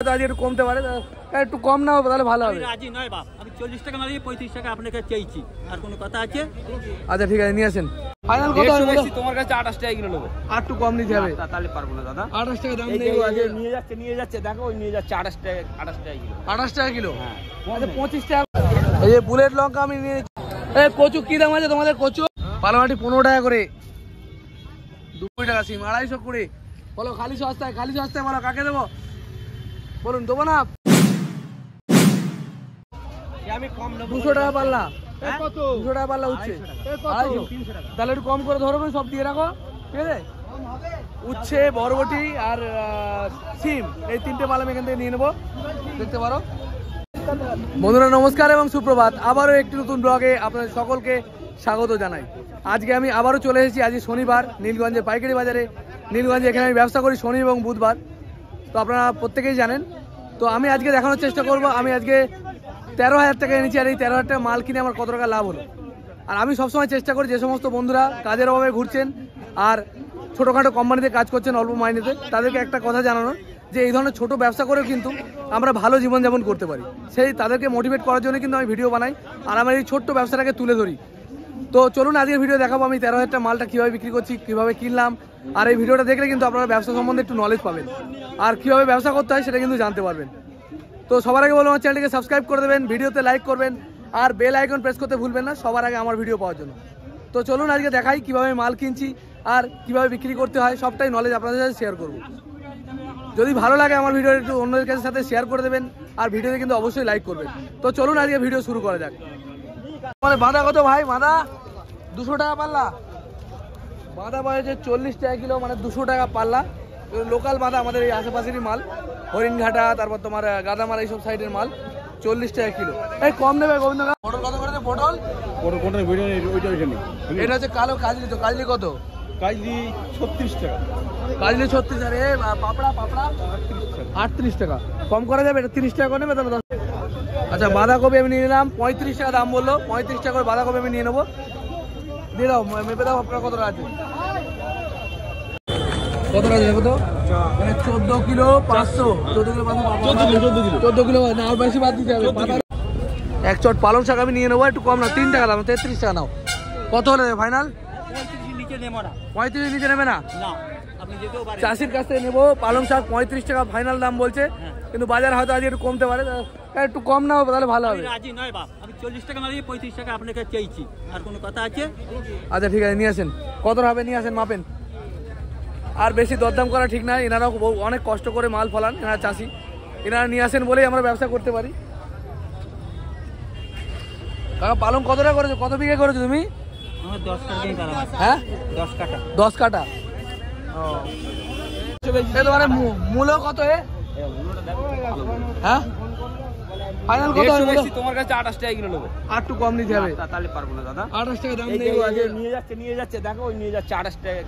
আজ একটু কমতে পারে, একটু কম না হবে তাহলে ভালো হবে। রাজি নয় বাপ, আমি 40 টাকা না দিয়ে 35 টাকা আপনাকে চাইছি, আর কোনো কথা আছে? আচ্ছা ঠিক আছে, নিয়ে আসেন। ফাইনাল কত হবে? তোমার কাছে 28 টাকা কিলো নেবো। আর একটু কম নিতে হবে। তাহলে পারবো না দাদা। 28 টাকা দাম এই নেই আজকে। নিয়ে যাচ্ছে দেখো, ওই নিয়ে যাচ্ছে 28 টাকা কিলো। 28 টাকা কিলো। হ্যাঁ, আচ্ছা 25 টাকা। এই যে বুলেট লঙ্কা আমি নিয়ে নিচ্ছি। এই কচু কি দাম আছে তোমাদের? কচু পালামাটি 15 টাকা করে, 2 টাকা সিম, 250 করে। বলো খালি সস্তায়, খালি সস্তায় বলো কাকে দেবো বলুন, দেবো না? আমি কম নেবো। 200 টাকা পাল্লা। 200 টাকা পাল্লা উচ্ছে। তাহলে একটু কম করে ধরো, সব দিয়ে রাখো, ঠিক আছে? উচ্ছে, বরবটি আর সিম, এই 3টে মাল আমি এখান থেকে নিয়ে নেবো, দেখতে পারো। বন্ধুরা নমস্কার এবং সুপ্রভাত, আবারও একটি নতুন ব্লগে আপনাদের সকলকে স্বাগত জানাই। আজকে আমি আবারও চলে এসেছি, আজ শনিবার, নীলগঞ্জে পাইকারি বাজারে। নীলগঞ্জে এখানে আমি ব্যবসা করি শনি এবং বুধবার, তো আপনারা প্রত্যেকেই জানেন। তো আমি আজকে দেখানোর চেষ্টা করব আমি আজকে 13,000 টাকা এনেছি, আর এই 13,000 টাকা মাল কিনে আমার কত টাকা লাভ হলো। আর আমি সবসময় চেষ্টা করি যে সমস্ত বন্ধুরা কাজের অভাবে ঘুরছেন আর ছোটোখাটো কোম্পানিতে কাজ করছেন অল্প মাইনেতে, তাদেরকে একটা কথা জানানোর যে এই ধরনের ছোট ব্যবসা করেও কিন্তু আমরা ভালো জীবনযাপন করতে পারি। সেই তাদেরকে মোটিভেট করার জন্য কিন্তু আমি ভিডিও বানাই আর আমার এই ছোট্ট ব্যবসাটাকে তুলে ধরি। তো চলুন আজকের ভিডিও দেখাবো আমি 13,000 টাকা মালটা কীভাবে বিক্রি করছি, কীভাবে কিনলাম। আর এই ভিডিওটা দেখলে কিন্তু আপনারা ব্যবসা সম্বন্ধে একটু নলেজ পাবেন আর কীভাবে ব্যবসা করতে হয় সেটা কিন্তু জানতে পারবেন। তো সবার আগে বলবো আমার চ্যানেলটিকে সাবস্ক্রাইব করে দেবেন, ভিডিওতে লাইক করবেন আর বেল আইকন প্রেস করতে ভুলবেন না সবার আগে আমার ভিডিও পাওয়ার জন্য। তো চলুন আজকে দেখাই কীভাবে মাল কিনছি আর কীভাবে বিক্রি করতে হয়, সবটাই নলেজ আপনাদের সাথে শেয়ার করব। যদি ভালো লাগে আমার ভিডিও একটু অন্যদের কাছে সাথে শেয়ার করে দেবেন আর ভিডিওতে কিন্তু অবশ্যই লাইক করবেন। তো চলুন আজকে ভিডিও শুরু করা যাক। মানে বাঁধা কত ভাই? বাঁধা 200 টাকা পাল্লা। বাঁধা পাওয়া 40 টাকা কিলো, মানে 200 টাকা পাল্লা। লোকাল বাঁধা, আমাদের এই আশেপাশেরই মাল, হরিণঘাটা, তারপর তোমার গাদামারা, এইসব সাইডের মাল 40 টাকা কিলো। এই কম নেবে গোবিন্দ? পটল কত করে? পটল এটা হচ্ছে কালো কাজলি। তো কাজলি কত? কাজলি 36 টাকা। কাজলি 36। আরে পাপড়া 38 টাকা। কম করা যাবে? এটা 30 টাকা করে নেবে তাহলে 10। আচ্ছা বাঁধাকপি আমি নিয়ে নিলাম, 35 টাকা দাম বললো, 35 টাকা করে বাঁধাকপি আমি নিয়ে নেবো। দিয়ে দাও, মেপে দাও আপনার কতটা আছে, কতটা আছে দেখো তো। 14 কিলো 500, 14 কিলো 14 কিলো না, আর বেশি বাদ দিতে হবে। এক চট পালং শাক আমি নিয়ে নেবো, একটু কম না, 3 টাকা দাম, 33 টাকা নাও। কত হলে ফাইনাল? 35 নিচে নেবো না। 35 নিচে নেবে না? না, আপনি যেতেও পারেন। চাষির কাছ থেকে নেবো পালং শাক, 35 টাকা ফাইনাল দাম বলছে, কিন্তু বাজার হয়তো আজ একটু কমতে পারে, একটু কম না হবে তাহলে ভালো হবে। রাজি নয় বাপ, আমি 40 টাকা না দিয়ে 35 টাকা আপনাকে চাইছি, আর কোনো কথা আছে? আচ্ছা ঠিক আছে, নিয়ে আসেন। কত হবে নিয়ে আসেন, মাপেন। আর বেশি দরদাম করা ঠিক না, এনারাও অনেক কষ্ট করে মাল ফলান, এনারা চাষি, এনারা নিয়ে আসেন বলেই আমরা ব্যবসা করতে পারি। কাকা পালং কত টাকা করেছো? কত বিঘে করেছো তুমি? আমার 10 কাটাই পারা। হ্যাঁ 10 কাটা। 10 কাটা। তোমার মূল্য কত? হ্যাঁ ফাইনাল কত হবে? তোমার কাছে 28 টাকা কিলো নেবো। আর একটু কম নিতে হবে। তাহলে পারবো না দাদা। 28 টাকা দাম নেই আজকে। নিয়ে যাচ্ছে দেখো, ওই নিয়ে যাচ্ছে 28 টাকা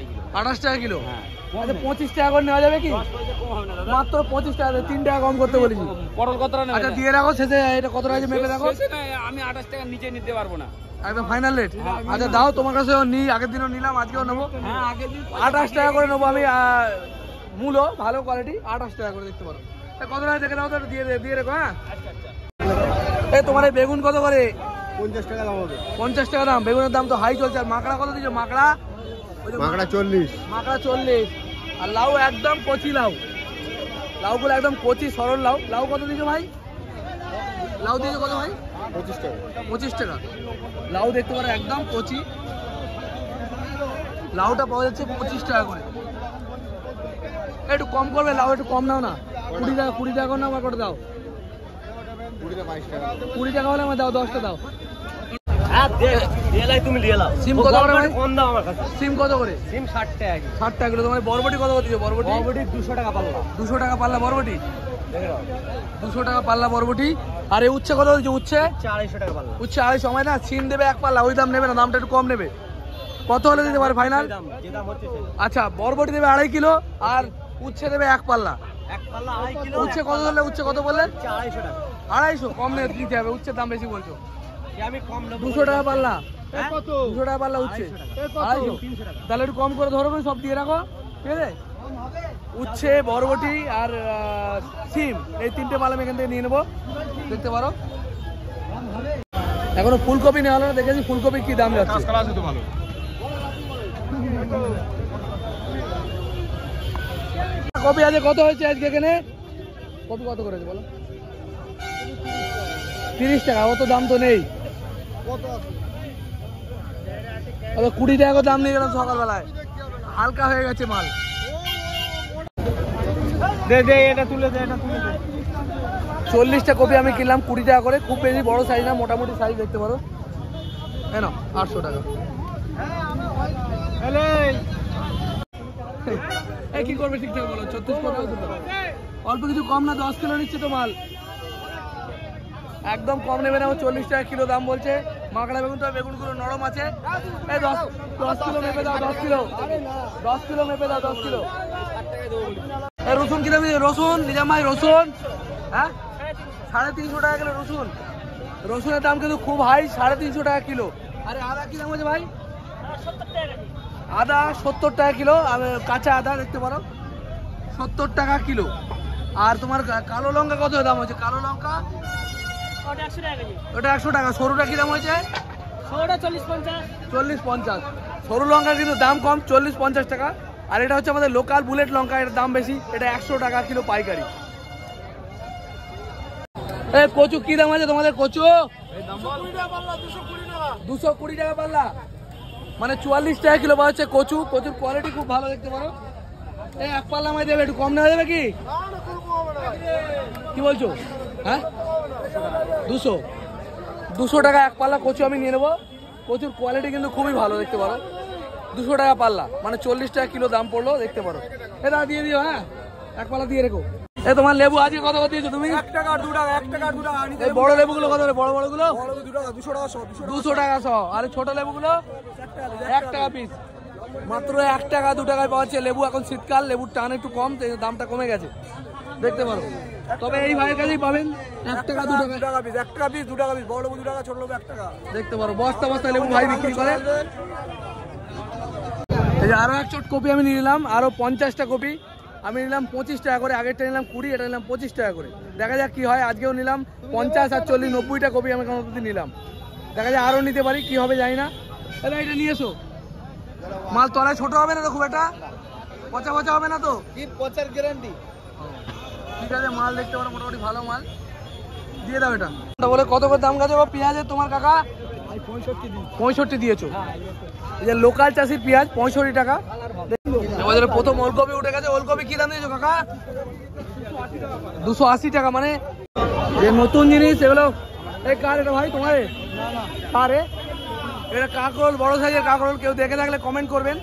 কিলো। 28 টাকা কিলো। হ্যাঁ, আচ্ছা 25 টাকা করে নেওয়া যাবে কি? 10 পয়সা কম হবে না দাদা। মাত্র 25 টাকা, 3 টাকা কম করতে বলেছি। পটল কতটা নেবে? আচ্ছা দিয়ে রাখো, শেষে এটা কত আছে মেপে দেখো। আমি 28 টাকা নিচে নিতে পারবো না। একদম ফাইনাল রেট। আচ্ছা দাও, তোমার কাছে নিই, আগের দিনও নিলাম, আজকেও নেবো। হ্যাঁ আগে 28 টাকা করে নেবো আমি। মূলো ভালো কোয়ালিটি, 28 টাকা করে দেখতে পারো। কত টাকা দেখে দাও তো, দিয়ে রেখো। হ্যাঁ এই তোমার এই বেগুন কত করে? 50 টাকা দাম হবে। 50 টাকা দাম। বেগুনের দাম তো হাই চলছে। আর মাকড়া কত দিচ্ছ? মাকড়া 40। মাকড়া 40। আর লাউ একদম কচি লাউ, লাউগুলো একদম কচি সরল লাউ। লাউ কত দিচ্ছ ভাই? লাউ দিয়েছো কত ভাই? 25 টাকা। 25 টাকা লাউ দেখতে পারো, একদম কচি লাউটা পাওয়া যাচ্ছে 25 টাকা করে। একটু কম করবে, লাউ একটু কম নাও না। 20 টাকা করে নাও, আমার কটা দাও? 20 টাকা হলে আমার দাও, 10টা দাও। তুমি নিয়ে নাও। সিম কত করে ভাই? কম দাও আমার কাছে। সিম কত করে? সিম 60 টাকা। 60 টাকা কিলো। তোমার বরবটি কত করে দিচ্ছ? বরবটি 200 টাকা পাল্লা। 200 টাকা পাল্লা বরবটি। দেখে নাও, 200 টাকা পাল্লা বরবটি। আর এই উচ্ছে কত দিচ্ছ? উচ্ছে 250 টাকা পাল্লা। উচ্ছে 250 সময় না, সিম দেবে 1 পাল্লা, ওই দাম নেবে না, দামটা একটু কম নেবে। কত হলে দিতে পারে ফাইনাল? যে দাম হচ্ছে সেই। আচ্ছা বরবটি দেবে 2.5 কিলো আর উচ্ছে দেবে 1 পাল্লা। 1 পাল্লা 2.5 কিলো। উচ্ছে কত ধরলে? উচ্ছে কত বললেন? 250 টাকা। 250 কম দিতে হবে, উচ্ছের দাম বেশি বলছো। আমি কম নেব। 200 টাকা পাল্লা। কত? 200 টাকা পাল্লা উচ্ছে। 250 টাকা। 300 তাহলে একটু কম করে ধরো, সব দিয়ে রাখো, ঠিক আছে? উচ্ছে, বরবটি আর সিম, এই তিনটে মাল আমি এখান থেকে নিয়ে নেবো, দেখতে পারো। এখনো ফুলকপি নেওয়া হলো না, দেখেছি ফুলকপি কি দাম যাচ্ছে। কপি আছে কত হয়েছে আজকে এখানে? কপি কত করেছে বলো? 30 টাকা, অত দাম তো নেই। 20 টাকা দাম নিয়ে গেলাম সকালবেলায়, হালকা হয়ে গেছে মাল। এটা তুলে দে, এটা তুলে দে। 40টা কপি আমি কিনলাম 20 টাকা করে, খুব বেশি বড় সাইজ না, মোটামুটি সাইজ দেখতে পারো। কেন 800 টাকা। কি করবে ঠিকঠাক বলো? 36 টাকা, অল্প কিছু কম না, 10 কিলো নিচ্ছে তো মাল, একদম কম নেবে না। 40 টাকা কিলো দাম বলছে। মাকড়া বেগুন, তো বেগুনগুলো নরম আছে। এই 10 কিলো মেপে দাও, 10 কিলো মেপে দাও, 10 কিলো। রসুন কি দামি? রসুন নিজাম ভাই, রসুন হ্যাঁ 350 টাকা কিলো রসুন। রসুনের দাম কিন্তু খুব হাই, 350 টাকা কিলো। আরে আদা কি দাম হচ্ছে ভাই? আদা 70 টাকা কিলো, কাঁচা আদা দেখতে পারো 70 টাকা কিলো। আর তোমার কালো লঙ্কা কত দাম হচ্ছে? কালো লঙ্কা ওটা 100 টাকা। সরুটা কি দাম হয়েছে? 40-50। সরু লঙ্কার কিন্তু দাম কম, 40-50 টাকা। আর এটা হচ্ছে আমাদের লোকাল বুলেট লঙ্কা, এটার দাম বেশি, এটা 100 টাকা কিলো পাইকারি। কচু কি দাম আছে তোমাদের? কচু 220 টাকা পাল্লা, মানে 44 টাকা কিলো পাওয়া হচ্ছে কচু। কচুর কোয়ালিটি খুব ভালো, দেখতে পারো। এই এক পাল্লা আমায় দেবে, একটু কম নেওয়া যাবে কি? কি বলছো? হ্যাঁ 200 টাকা এক পাল্লা কচু আমি নিয়ে নেবো। কচুর কোয়ালিটি কিন্তু খুবই ভালো, দেখতে পারো। 200 টাকা পাল্লা, মানে 40 টাকা কিলো দাম পড়লো, দেখতে পারো। এটা দিয়ে দিও, হ্যাঁ এক পাল্লা দিয়ে রেখো। তোমার লেবু আজকে কত করে দিয়েছো তুমি? 1 টাকা 2 টাকা, 1 টাকা 2 টাকা। এই বড় লেবুগুলো কত? বড় বড়গুলো 200 টাকা 100। আর ছোট লেবুগুলো 1 টাকা পিস। মাত্র 1 টাকা 2 টাকায় পাওয়া যাচ্ছে লেবু। এখন শীতকাল, লেবুর টান একটু কম, দামটা কমে গেছে, দেখতে পারো। তবে এই ভাইয়ের কাছেই পাবেন 1 টাকা 2 টাকা পিস। 1 টাকা পিস, 2 টাকা পিস। বড় লেবু 2 টাকা, ছোট লেবু 1 টাকা, দেখতে পারো। বস্তা বস্তা লেবু ভাই বিক্রি করে। এই যে আরো এক চট কপি আমি নিয়ে নিলাম, আরো 50টা কপি আমি নিলাম 25 টাকা করে। আগেরটা নিলাম 20, এটা নিলাম 25 টাকা করে। দেখা যাক কি হয়। আজকেও নিলাম 50 আর 40, 90টা কপি আমি কোনো নিলাম। দেখা যায় আরো নিতে পারি, কি হবে জানি না। এটা নিয়ে এসো। মাল তলায় ছোট হবে না তো খুব একটা? পচা পচা হবে না তো? কি পচার গ্যারান্টি? ঠিক আছে, মাল দেখতে পারো মোটামুটি ভালো মাল, দিয়ে দাও এটা। বলে কত করে দাম গেছে পেঁয়াজের তোমার কাকা? 65 দিয়েছো। এই যে লোকাল চাষির পেঁয়াজ 65 টাকা। বাজারে প্রথম ওলকপি উঠে গেছে। ওলকপি কি দাম দিয়েছো কাকা? 280 টাকা। মানে যে নতুন জিনিস এগুলো। এই কার এটা ভাই? তোমার? কারে এটা? কাঁকরোল, বড় সাইজের কাঁকরোল। কেউ দেখে থাকলে কমেন্ট করবেন।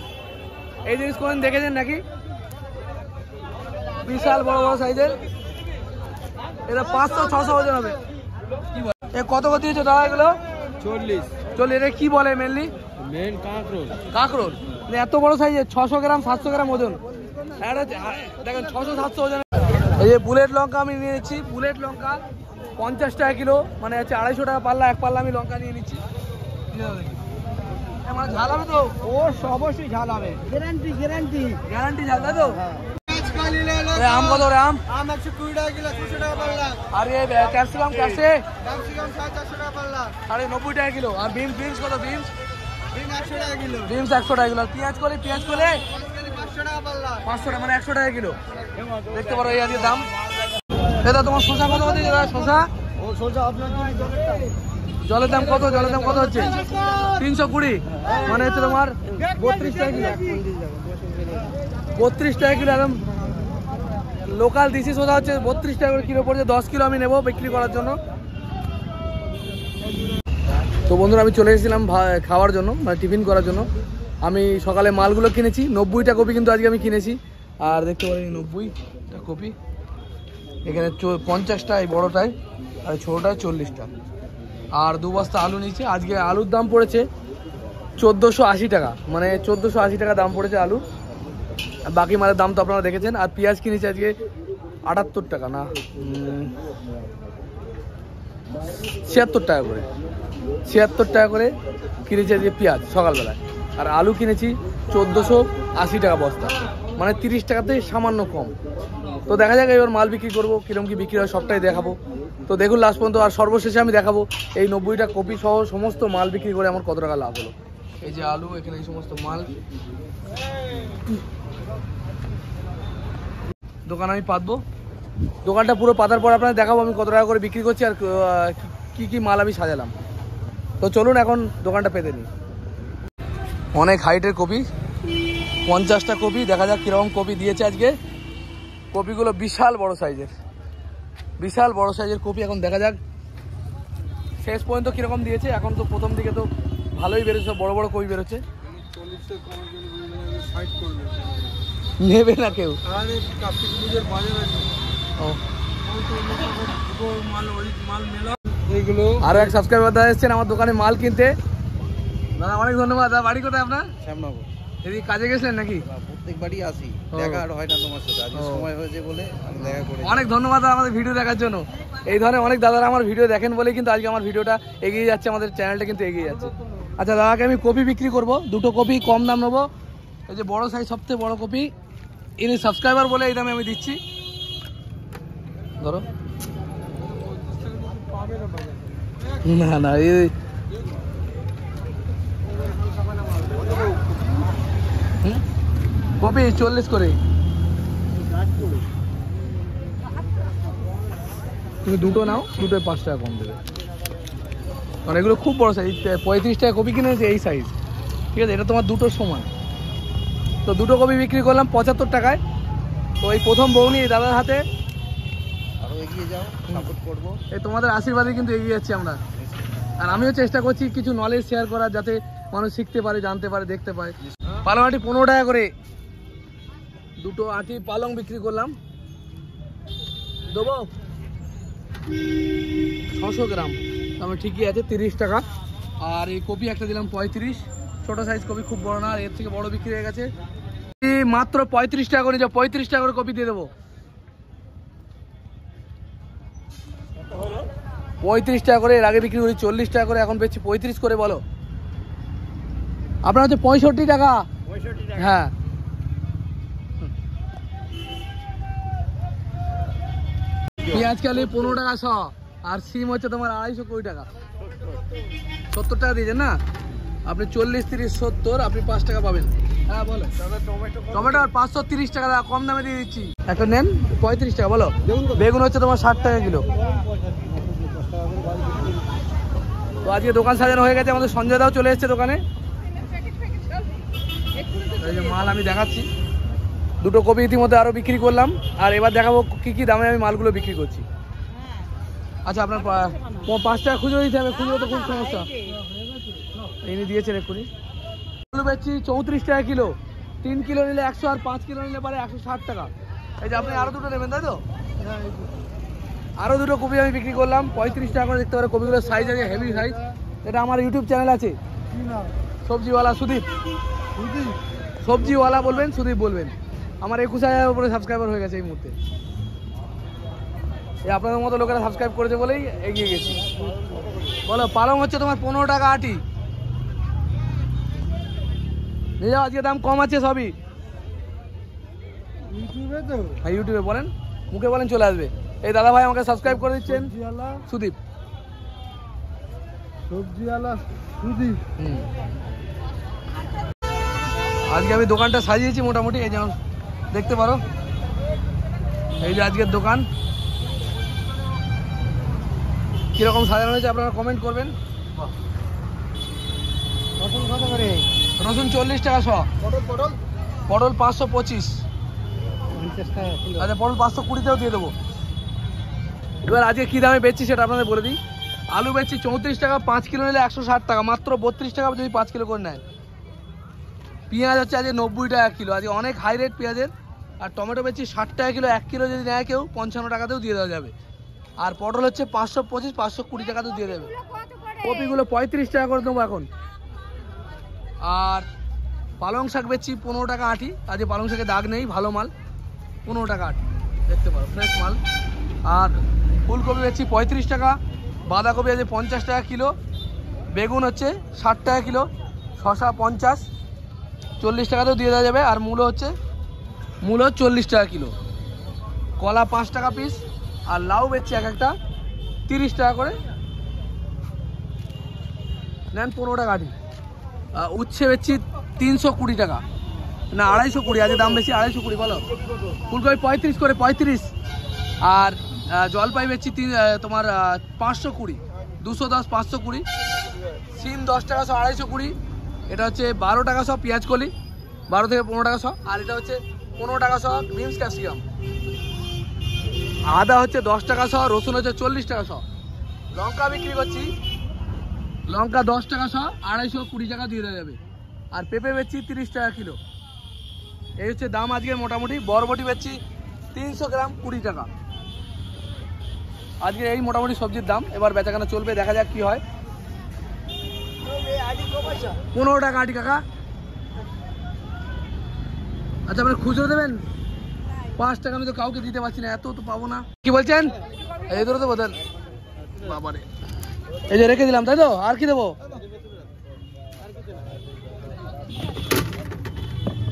এই জিনিস কোন দেখেছেন নাকি? বিশাল বড় বড় সাইজের। এটা 500-600 ওজন হবে। কি বলে কত করে দিয়েছো দাদা এগুলো? 40। এটা কি বলে মেনলি? কাঁকরোল। এত বড় সাইজের, 600 গ্রাম 700 গ্রাম ওজন। দেখেন 600-700 ওজন। এই যে বুলেট লঙ্কা আমি নিয়ে নিচ্ছি। বুলেট লঙ্কা 50 টাকা কিলো, মানে হচ্ছে 250 টাকা পাল্লা। এক পাল্লা আমি লঙ্কা নিয়ে নিচ্ছি। মানে ঝাল হবে তো? অবশ্যই ঝাল হবে, গ্যারান্টি ঝাল, তাই তো? আম কত রে? আম 120 টাকা কিলো, 200 টাকা পাল্লা। আর ক্যাপসিকাম 450 টাকা পাল্লা, 90 টাকা কিলো। আর বিনস কত? বিনস 100 টাকা কিলো। 100 টাকা কিলো। আর পেঁয়াজ করে 500 টাকা পাল্লা, 500 টাকা, মানে 100 টাকা কিলো, দেখতে পারো। এই আজকে দাম। এটা তোমার শসা কত হচ্ছে? শসা জলের দাম কত? জলের দাম কত হচ্ছে? 320, মানে হচ্ছে তোমার 32 টাকা কিলো। 32 টাকা কিলো একদম লোকাল দেশি সোজা হচ্ছে 32 টাকা করে কিলো পড়ছে। 10 কিলো আমি নেবো বিক্রি করার জন্য। তো বন্ধুরা আমি চলে এসেছিলাম খাওয়ার জন্য, মানে টিফিন করার জন্য। আমি সকালে মালগুলো কিনেছি। 90টা কপি কিন্তু আজকে আমি কিনেছি। আর দেখতে পারি 90টা কপি। এখানে 50টা এই বড়োটায়, আর ছোটোটায় 40টা। আর 2 বস্তা আলু নিয়েছি। আজকে আলুর দাম পড়েছে 1480 টাকা, মানে 1480 টাকা দাম পড়েছে আলু। বাকি মালের দাম তো আপনারা দেখেছেন। আর পেঁয়াজ কিনেছি আজকে 78 টাকা, না 76 টাকা করে। 76 টাকা করে কিনেছি আজকে পেঁয়াজ সকালবেলায়। আর আলু কিনেছি 1480 টাকা বস্তা, মানে 30 টাকাতে সামান্য কম। তো দেখা যাক এবার মাল বিক্রি করবো, কিরকম কি বিক্রি হয় সবটাই দেখাবো। তো দেখুন লাস্ট পর্যন্ত। আর সর্বশেষে আমি দেখাবো এই 90টা কপি সহ সমস্ত মাল বিক্রি করে আমার কত টাকা লাভ হলো। এই যে আলু, এখানে এই সমস্ত মাল। দোকান আমি পাতবো, দোকানটা পুরো পাতার পর আপনাদের দেখাবো আমি কত টাকা করে বিক্রি করছি আর কি কি মাল আমি সাজালাম। তো চলুন এখন দোকানটা পেতে নিই। অনেক হাইটের কপি, 50টা কপি। দেখা যাক কীরকম কপি দিয়েছে আজকে। কপিগুলো বিশাল বড় সাইজের, বিশাল বড় সাইজের কপি। এখন দেখা যাক শেষ পর্যন্ত কীরকম দিয়েছে। এখন তো প্রথম দিকে তো ভালোই বেরোচ্ছে, সব বড় বড় কপি বেরোচ্ছে। নেবে না কেউ। আরো এক সাবস্ক্রাইবার দাদা এসেছেন আমার দোকানে মাল কিনতে। দাদা অনেক ধন্যবাদ। দাদা বাড়ি কোথায় আপনার? শ্যামনগর। এদিকে কাজে গেছিলেন নাকি? প্রত্যেকবারই আসি, দেখা আর হয় না তোমার সাথে, আজকে সময় হয়েছে বলে আমি দেখা করে। অনেক ধন্যবাদ আমাদের ভিডিও দেখার জন্য। এই ধরনের অনেক দাদারা আমার ভিডিও দেখেন বলেই কিন্তু আজকে আমার ভিডিওটা এগিয়ে যাচ্ছে, আমাদের চ্যানেলটা কিন্তু এগিয়ে যাচ্ছে। আচ্ছা দাদাকে আমি কপি বিক্রি করব, 2টো কপি কম দাম নেবো। এই যে বড় সাইজ সবথেকে বড় কপি, ইনি সাবস্ক্রাইবার বলে এই দামে আমি দিচ্ছি। ধরো না না, এই কপি 40 করে। তুমি 2টো নাও, 2টোয় 5 টাকা কম দেবে, কারণ এগুলো খুব বড় সাইজ। 35 টাকা কপি কিনেছে এই সাইজ, ঠিক আছে? এটা তোমার 2টোর সমান। তো 2টো কপি বিক্রি করলাম 75 টাকায়। তো এই প্রথম বউনি এই দাদার হাতে, আরো এগিয়ে যাও, সাপোর্ট করবো। এই তোমাদের আশীর্বাদে কিন্তু এগিয়ে যাচ্ছি আমরা। আর আমিও চেষ্টা করছি কিছু নলেজ শেয়ার করার, যাতে মানুষ শিখতে পারে, জানতে পারে, দেখতে পারে। পালং আটি 15 টাকা করে 2টো আটি পালং বিক্রি করলাম। দেবো 600 গ্রাম, আমার ঠিকই আছে 30 টাকা। আর এই কপি একটা দিলাম 35, ছোট সাইজ কপি, খুব বড় না, আর এর থেকে বড় বিক্রি হয়ে গেছে। মাত্র 35 টাকা করে, 35 টাকা করে কপি দিয়ে দেবো। 35 টাকা করে, এর আগে বিক্রি করি 40 টাকা করে, এখন বেচছি 35 করে। বলো আপনার হচ্ছে 65 টাকা। হ্যাঁ, পেঁয়াজ কালি 15 টাকা 100, আর সিম হচ্ছে তোমার 250 টাকা। 70 টাকা দিয়েছেন না আপনি? 40, 30, 70, আপনি 5 টাকা পাবেন। হ্যাঁ বলো। টমেটো 530 টাকা, কম দামে দিয়ে দিচ্ছি। একটা নেন 35 টাকা। বলো বেগুন হচ্ছে তোমার 60 টাকা কিলো। তো আজকে দোকান সাজানো হয়ে গেছে, আমাদের সঞ্জয় দাও চলে এসেছে দোকানে। এই যে মাল আমি দেখাচ্ছি, 2টো কপি ইতিমধ্যে আরো বিক্রি করলাম। আর এবার দেখাবো কি কি দামে আমি মালগুলো বিক্রি করছি। আচ্ছা আপনার 5 টাকা খুচরো দিতে হবে, খুচরো তো খুব সমস্যা। ইনি দিয়েছেন এক্ষুনি। আলু বেচছি 34 টাকা কিলো, 3 কিলো নিলে 100, আর 5 কিলো নিলে পারে 160 টাকা। এই যে আপনি আরো 2টো নেবেন তাই তো? আরো 2টো কপি আমি বিক্রি করলাম 35 টাকা করে। দেখতে পারো কপিগুলোর সাইজ আছে, হেভি সাইজ। এটা আমার ইউটিউব চ্যানেল আছে, সবজিওয়ালা সুদীপ। সবজিওয়ালা বলবেন, সুদীপ বলবেন। আমার 21,000 উপরে সাবস্ক্রাইবার হয়ে গেছে এই মুহূর্তে। এই আপনাদের মতো লোকেরা সাবস্ক্রাইব করেছে বলেই এগিয়ে গেছি। বলো পালং হচ্ছে তোমার 15 টাকা আটি। নিয়ে যাও, আজকে দাম কম আছে সবই। ইউটিউবে তো? হ্যাঁ ইউটিউবে বলেন, মুখে বলেন, চলে আসবে। এই দাদা ভাই আমাকে সাবস্ক্রাইব করে দিচ্ছেন, সুদীপ। সবজিওয়ালা সুদীপ। আজকে আমি দোকানটা সাজিয়েছি মোটামুটি, এই যেমন দেখতে পারো। এই যে আজকের দোকান কিরকম সাজানো হয়েছে আপনারা কমেন্ট করবেন। রসুন কত করে? রসুন 40 টাকা 100। পটল 525। আচ্ছা পটল 520তেও দিয়ে দেবো। এবার আজকে কী দামে বেচছি সেটা আপনাদের বলে দিই। আলু বেচছি 34 টাকা, 5 কিলো নিলে 160 টাকা, মাত্র 32 টাকা যদি 5 কিলো করে নেয়। পেঁয়াজ হচ্ছে আজকে 90 টাকা কিলো, আজকে অনেক হাই রেট পেঁয়াজের। আর টমেটো বেচছি 60 টাকা কিলো, 1 কিলো যদি নেয় কেউ 55 টাকাতেও দিয়ে দেওয়া যাবে। আর পটল হচ্ছে 525, 520 টাকাতেও দিয়ে দেবে। কপিগুলো 35 টাকা করে দেবো এখন। আর পালং শাক বেচছি 15 টাকা আটি, আজকে পালং শাকে দাগ নেই, ভালো মাল, 15 টাকা আটি, দেখতে পারো ফ্রেশ মাল। আর ফুলকপি বেচছি 35 টাকা, বাঁধাকপি আছে 50 টাকা কিলো, বেগুন হচ্ছে 60 টাকা কিলো, শসা 50, 40 টাকাতেও দিয়ে দেওয়া যাবে। আর মূলো হচ্ছে 40 টাকা কিলো, কলা 5 টাকা পিস, আর লাউ বেচছে এক একটা 30 টাকা করে, নেন 15 টাকা আটি। উচ্ছে বেচছি 320 টাকা, না 220, আজকে দাম বেশি 220 বলো। ফুলকপি 35 করে 35, আর জলপাই বেচছি তোমার 520, 210 520। সিম 10 টাকা 100, 220। এটা হচ্ছে 12 টাকা 100 পেঁয়াজ কলি, 12 থেকে 15 টাকা 100। আর এটা হচ্ছে 15 টাকা 100 বিনস ক্যাপসিকাম। আদা হচ্ছে 10 টাকা 100, রসুন হচ্ছে 40 টাকা 100। লঙ্কা বিক্রি করছি, লঙ্কা 10 টাকা 100, 220 টাকা দিয়ে দেওয়া যাবে। আর পেঁপে বেচছি 30 টাকা কিলো। এই হচ্ছে দাম আজকে মোটামুটি। বরবটি বেচছি 300 গ্রাম 20 টাকা। আজকে এই মোটামুটি সবজির দাম। এবার বেচাকেনা চলবে, দেখা যাক কি হয়। 15 টাকা আটি কাকা। আচ্ছা আপনি খুচরো দেবেন? 5 টাকা আমি তো কাউকে দিতে পারছি না, এত তো পাবো না। কি বলছেন? এই ধরো তো বলেন বাবারে, এই যে রেখে দিলাম, তাই তো? আর কি দেবো?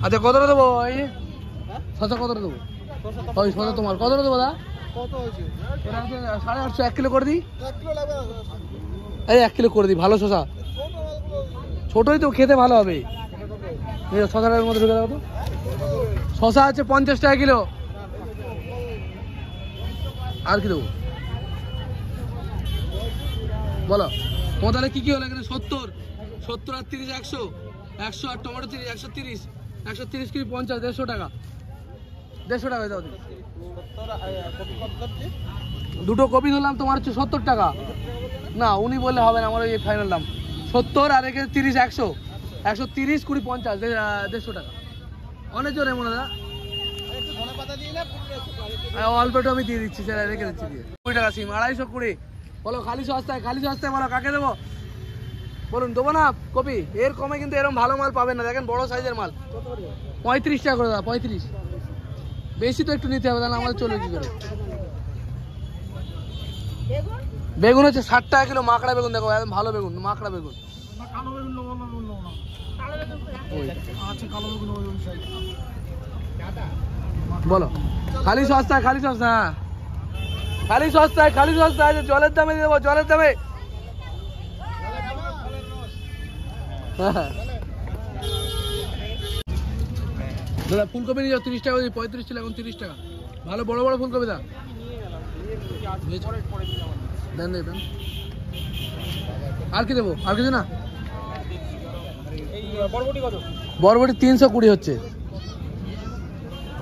আচ্ছা কতটা দেবো? এই শশা কতটা দেবো? ওই শশা তোমার কতটা দেবো? দা 850, 1 কিলো করে দিই। এই 1 কিলো করে দিই, ভালো শশা, ছোটই তো, খেতে ভালো হবে। শশাটার মধ্যে ঢুকে দেবো তো। শশা আছে 50 টাকা কিলো। আর কি দেবো বলো? তোমার তাহলে কি কি হলো এখানে? 70 আর 30 100, 100 আর টমেটো 30, 130, 130 কি 50, 150 টাকা, 150 টাকা দাও। দুটো কপি ধরলাম তোমার হচ্ছে 70 টাকা। না উনি বললে হবে না, আমার ওই ফাইনাল দাম 70, আর এখানে 30, 100, 130 20 50, 150 টাকা। অনেক জোর এমন দাদা, অল্প একটু আমি দিয়ে দিচ্ছি, সেটা রেখে দিচ্ছি। দিয়ে 20 টাকা সিম, 220 বলো। খালি সস্তায় বলো, কাকে দেবো বলুন? দেবো না কপি, এর কমে কিন্তু এরকম ভালো মাল পাবেন না। দেখেন বড় সাইজের মাল 35 টাকা করে দাদা, 35। বেশি তো একটু নিতে হবে, তাহলে আমাদের চলবে কি করে। বেগুন হচ্ছে 60 টাকা কিলো, মাকড়া বেগুন, দেখো একদম ভালো বেগুন, মাকড়া বেগুন। বলো খালি সস্তায়, জলের দামে দিয়ে দেবো, জলের দামে। দাদা ফুলকপি নিয়ে যাও 30 টাকা, 35 ছিল এখন 30 টাকা। ভালো বড় বড় ফুলকপি দা দেন দেন। আর কি দেবো? আর কিছু না। বরবটি 320 হচ্ছে,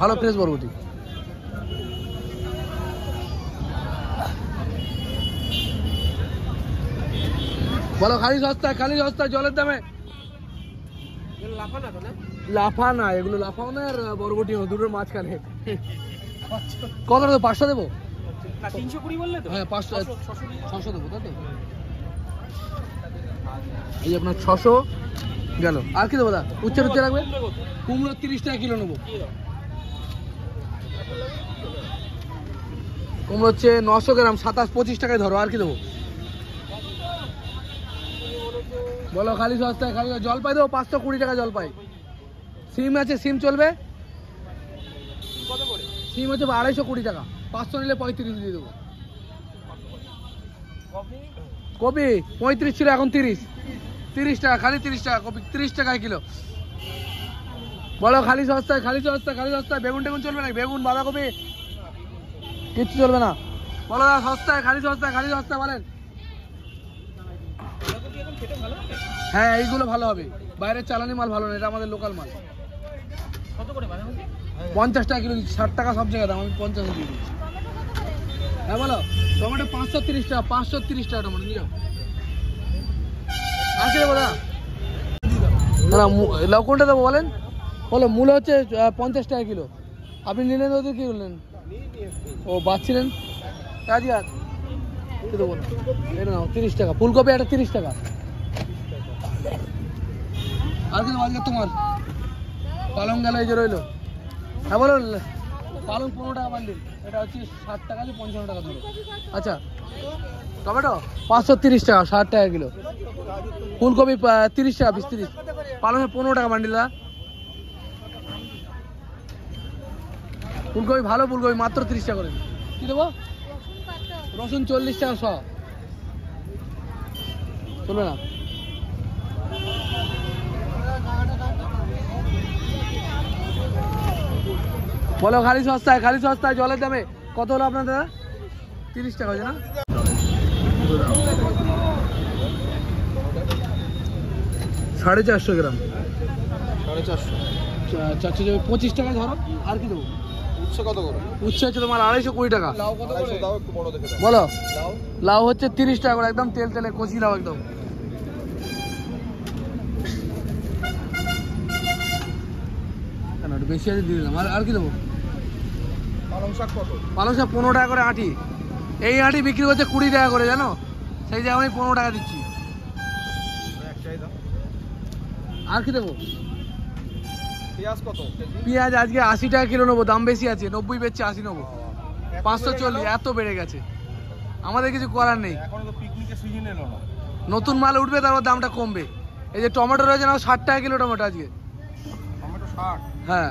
ভালো ফ্রেশ বরবটি। বলো খালি সস্তায় জলের দামে। লাফা না, এগুলো লাফাও না, আর বরবটি দুটোর মাঝখানে। কত দেবো? 500 দেবো? 320 বললে তো? হ্যাঁ 600 দেবো, তাই তো? এই আপনার 600 গেল। আর কি দেবো দা? উচ্ছে রাখবে। কুমড়ো 30 টাকা কিলো নেবো। কুমড়ো হচ্ছে 900 গ্রাম, 25 টাকায় ধরো। আর কি দেবো বলো? খালি সস্তায়, জলপাই দেবো 520 টাকা জলপাই। সিম আছে, সিম চলবে। সিম হচ্ছে 220 টাকা, 500 নিলে 35 দিয়ে দেবো। কপি 35 ছিল, এখন 30 টাকা, খালি 30 টাকা কপি, 30 টাকায় কিলো। বলো খালি সস্তায়। বেগুন টেগুন চলবে না? বেগুন বাঁধাকপি কিচ্ছু চলবে না। বলো সস্তায়, খালি সস্তায় বলেন। হ্যাঁ এইগুলো ভালো হবে, বাইরের চালানি মাল ভালো না, এটা আমাদের লোকাল মাল। 50 টাকা কিলো দিচ্ছি, 60 টাকা সব জায়গায় দাম, আমি 50 দিয়ে দিচ্ছি। হ্যাঁ বলো। টমেটো 530 টাকা, 530 টাকা টমেটো নিয়ে যাও। আর কি দেবো দাদা? না লাউ কোনটা দেবো বলেন? বলো। মূলো হচ্ছে 50 টাকা কিলো। আপনি নিলেন ওদের কি বললেন? ও বাঁচছিলেন কাজী। আর কি দেবো? এটা নাও 30 টাকা। ফুলকপি একটা 30 টাকা। আর কি দেবো আজকে তোমার? পালং গেল, এই যে রইলো। হ্যাঁ বলো। পালং 15 টাকা বান্ডিল, এটা হচ্ছে 60 টাকা, 55 টাকা ধরো। আচ্ছা টমেটো 530 টাকা, 60 টাকা কিলো। ফুলকপি 30 টাকা পিস, 30। পালং 15 টাকা বান্ডিল দা। ফুলকপি ভালো ফুলকপি মাত্র 30 টাকা করে। কি দেবো? রসুন 40 টাকা শ। চলবে না? বলো খালি সস্তায়, খালি সস্তায় জলের দামে। কত হলো আপনার দাদা? 30 টাকা হয়েছে না? 450 গ্রাম। 450 25 টাকা ধরো। আর কি দেবো? উচ্ছে কত করে? উচ্ছে হচ্ছে তোমার 220 টাকা। লাউ কত করে? দাও একটু বড় দেখে দাও। বলো। লাউ লাউ হচ্ছে 30 টাকা করে, একদম তেল তেলে কচি লাউ একদম। বেশি আছে দিয়ে দিলাম। আর কি দেবো? পালং শাক কত? পালং শাক 15 টাকা করে আঁটি। এই আঁটি বিক্রি করছে 20 টাকা করে, জানো? সেই জায়গায় আমি 15 টাকা দিচ্ছি। একটাই দাও। আর কি দেবো? পেঁয়াজ কত? পেঁয়াজ আজকে 80 টাকা কিলো নেবো, দাম বেশি আছে। 90 বেচছে, 80 নেবো। 540 এত বেড়ে গেছে, আমাদের কিছু করার নেই। এখন তো পিকনিকের সিজন এলো না। নতুন মাল উঠবে, তারপর দামটা কমবে। এই যে টমেটো রয়েছে না, 60 টাকা কিলো টমেটো আজকে। টমেটো 60। হ্যাঁ,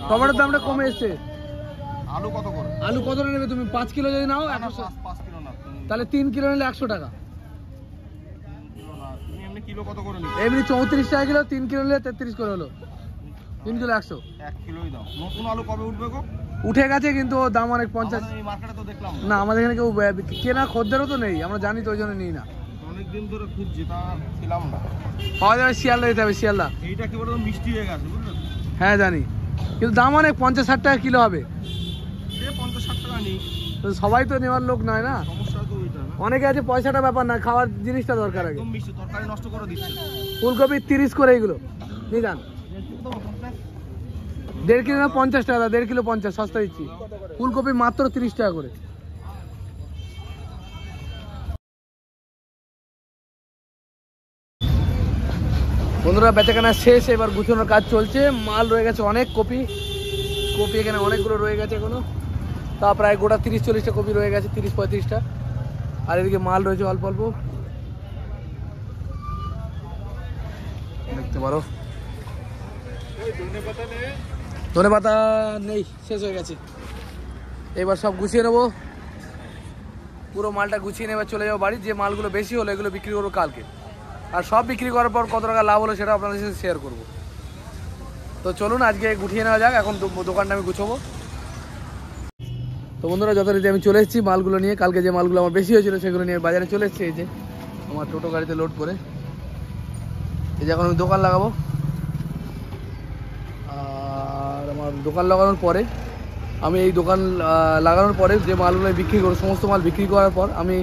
টমেটোর দামটা কমে এসছে। আলু কত করে? আলু কত নেবে তুমি? 5 কিলো যদি নাও 5 কিলো না। তাহলে 3 কিলো নিলে 100 টাকা। কিলো না। তুমি এমনি কিলো কত করে নিবে? এমনি 34 টাকা কিলো, 3 কিলো নিলে 33 করে হলো। 3 কিলো 100। 1 কিলোই দাও। নতুন আলু কবে উঠবে গো? উঠে গেছে কিন্তু দাম অনেক 50। এই মার্কেটে তো দেখলাম না, আমাদের এখানে কেউ কেনা খদ্দেরও তো নেই, আমরা জানি তো, ওই জন্য নিই না। অনেকদিন ধরে খুঁজছি, তা ছিলাম না। পাওয়া যাবে শিয়ালদা দিতে হবে, শিয়ালদা। এইটা কি বলতো মিষ্টি হয়ে গেছে, বুঝলে? হ্যাঁ জানি, কিন্তু দাম অনেক 50-60 টাকা কিলো হবে। সে 50-60 টাকা নেই, তো সবাই তো নেওয়ার লোক নয় না। সমস্যা তো ওইটা না। অনেকে আছে পয়সাটা ব্যাপার না, খাওয়ার জিনিসটা দরকার আগে। একদম মিষ্টি, তরকারি নষ্ট করে দিচ্ছে। ফুলকপি 30 করে এগুলো নিয়ে যান। 1.5 কিলো না 50 টাকা, 1.5 কিলো 50, সস্তা দিচ্ছি। ফুলকপি মাত্র 30 টাকা করে। বন্ধুরা বেচাকেনা শেষ, এবার গুছানোর কাজ চলছে। মাল রয়ে গেছে অনেক, কপি এখানে অনেকগুলো রয়ে গেছে এখনো। তা প্রায় গোটা 30-40টা কপি রয়ে গেছে, 30-35টা। আর এদিকে মাল রয়েছে অল্প অল্প, দেখতে পারো। ধনেপাতা নেই, শেষ হয়ে গেছে। এবার সব গুছিয়ে নেবো, পুরো মালটা গুছিয়ে নেবার চলে যাবো বাড়ি। যে মালগুলো বেশি হলো এগুলো বিক্রি করবো কালকে। আর সব বিক্রি করার পর কত টাকা লাভ হলো সেটা আপনাদের সাথে শেয়ার করবো। তো চলুন আজকে গুছিয়ে নেওয়া যাক। এখন দোকানটা আমি গুছাবো। তো বন্ধুরা যথারীতি আমি চলে এসেছি মালগুলো নিয়ে। কালকে যে মালগুলো আমার বেশি হয়েছিল সেগুলো নিয়ে বাজারে চলে এসেছি। এই যে আমার টোটো গাড়িতে লোড করে, এই যে এখন আমি দোকান লাগাবো। আর আমার দোকান লাগানোর পরে আমি এই দোকান লাগানোর পরে যে মালগুলো বিক্রি করবো, সমস্ত মাল বিক্রি করার পর আমি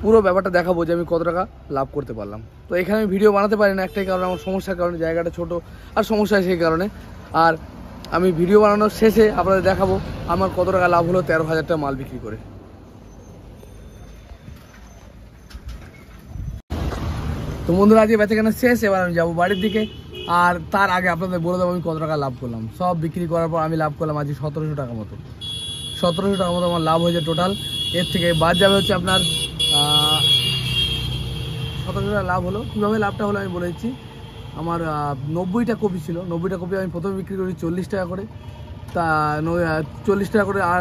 পুরো ব্যাপারটা দেখাবো যে আমি কত টাকা লাভ করতে পারলাম। তো এখানে আমি ভিডিও বানাতে পারি না, একটাই কারণ আমার সমস্যার কারণে, জায়গাটা ছোট আর সমস্যা সেই কারণে। আর আমি ভিডিও বানানোর শেষে আপনাদের দেখাবো আমার কত টাকা লাভ হলো 13,000 টাকা মাল বিক্রি করে। তো বন্ধুরা আজকে বেচাকেনা শেষ, এবার আমি যাবো বাড়ির দিকে। আর তার আগে আপনাদের বলে দেবো আমি কত টাকা লাভ করলাম। সব বিক্রি করার পর আমি লাভ করলাম আজকে 1700 টাকা মতো। 1700 টাকা মতো আমার লাভ হয়েছে টোটাল। এর থেকে বাদ যাবে হচ্ছে আপনার 1700 টাকা লাভ হলো। কীভাবে লাভটা হলো আমি বলে দিচ্ছি। আমার 90টা কপি ছিল, 90টা কপি আমি প্রথমে বিক্রি করি 40 টাকা করে। তা 40 টাকা করে, আর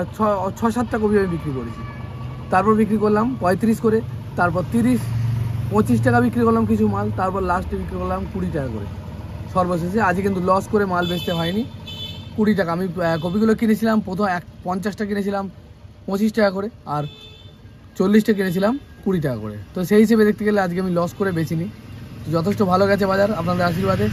6-7টা কপি আমি বিক্রি করেছি। তারপর বিক্রি করলাম 35 করে, তারপর 30-25 টাকা বিক্রি করলাম কিছু মাল, তারপর লাস্টে বিক্রি করলাম 20 টাকা করে সর্বশেষে। আজকে কিন্তু লস করে মাল বেচতে হয়নি। 20 টাকা আমি কপিগুলো কিনেছিলাম, প্রথম 50টা কিনেছিলাম 25 টাকা করে, আর 40টা কিনেছিলাম 20 টাকা করে। তো সেই হিসেবে দেখতে গেলে আজকে আমি লস করে বেচিনি, যথেষ্ট ভালো গেছে বাজার আপনাদের আশীর্বাদে।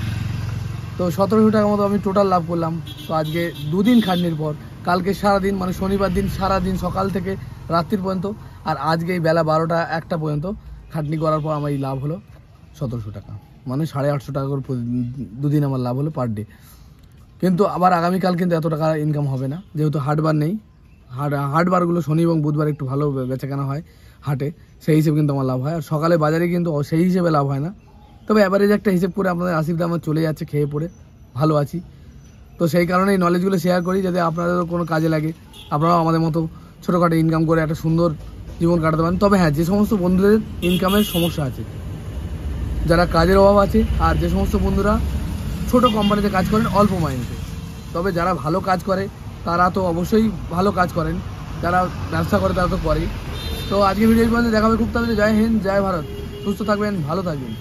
তো 1700 টাকা মতো আমি টোটাল লাভ করলাম। তো আজকে 2 দিন খাটনির পর, কালকে সারাদিন মানে শনিবার দিন সারাদিন সকাল থেকে রাত্রির পর্যন্ত, আর আজকে এই বেলা 12টা-1টা পর্যন্ত খাটনি করার পর আমার এই লাভ হলো 1700 টাকা, মানে 850 টাকা করে 2 দিন আমার লাভ হলো পার ডে। কিন্তু আবার আগামীকাল কিন্তু এত টাকা ইনকাম হবে না, যেহেতু হাটবার নেই। হাটবারগুলো শনি এবং বুধবার একটু ভালো বেচাকেনা হয় হাটে, সেই হিসেবে কিন্তু আমার লাভ হয়। আর সকালে বাজারে কিন্তু সেই হিসেবে লাভ হয় না। তবে অ্যাভারেজ একটা হিসেব করে আপনাদের আশীর্বাদ আমার চলে যাচ্ছে, খেয়ে পড়ে ভালো আছি। তো সেই কারণে এই নলেজগুলো শেয়ার করি যাতে আপনাদেরও কোনো কাজে লাগে, আপনারাও আমাদের মতো ছোটোখাটো ইনকাম করে একটা সুন্দর জীবন কাটাতে পারেন। তবে হ্যাঁ, যে সমস্ত বন্ধুদের ইনকামের সমস্যা আছে, যারা কাজের অভাব আছে, আর যে সমস্ত বন্ধুরা ছোট কোম্পানিতে কাজ করেন অল্প মাইনেতে, তবে যারা ভালো কাজ করে তারা তো অবশ্যই ভালো কাজ করেন, যারা ব্যবসা করে তারা তো করেই। তো আজকে ভিডিও পর্যন্ত দেখাবে খুব তাড়াতাড়ি। জয় হিন্দ, জয় ভারত, সুস্থ থাকবেন, ভালো থাকবেন।